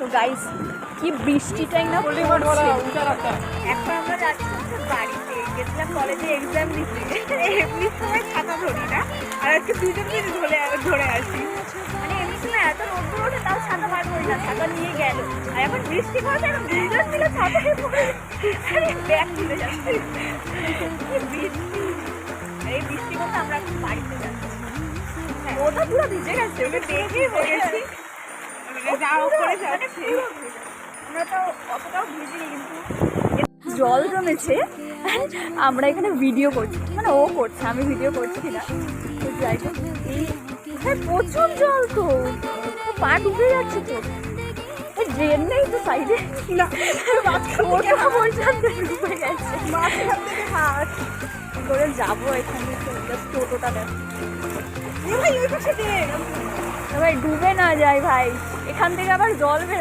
তো গাইস কি বৃষ্টিটাই না পড়ছে। এখন আমরা যাচ্ছি বাড়িতে, গেছিলাম কলেজে এক্সাম দিতে, এমনি সময় ছাতা ধরি না, আর আজকে দুজন মিলে ধরে আসি। মানে এমনি সময় এত রোদ্দুর ওঠে তাও ছাতা বার করি না, ছাতা নিয়ে গেল। আর এখন বৃষ্টি পড়ছে, এখন দুজন মিলে ছাতা ব্যাগ তুলে যাচ্ছে। কি বৃষ্টি! এই বৃষ্টি করতে আমরা এখন বাড়িতে যাচ্ছি। ওটা পুরো ভিজে গেছে, ওকে দেখেই বলেছি আমরা তো অতটাও ভিজিনি, কিন্তু জল জমেছে। আমরা এখানে ভিডিও করছি, মানে ও করছে, আমি ভিডিও করছি না। তো যাই হোক, এই প্রচুর জল, তো পা ডুবে যাচ্ছে। তো ড্রেন নেই তো সাইডে, ওটা পর্যন্ত ডুবে গেছে। কি করে যাবো এখান থেকে? টোটোটা দেখো ভাই, ডুবে না যায় ভাই, এখান থেকে আবার জল বের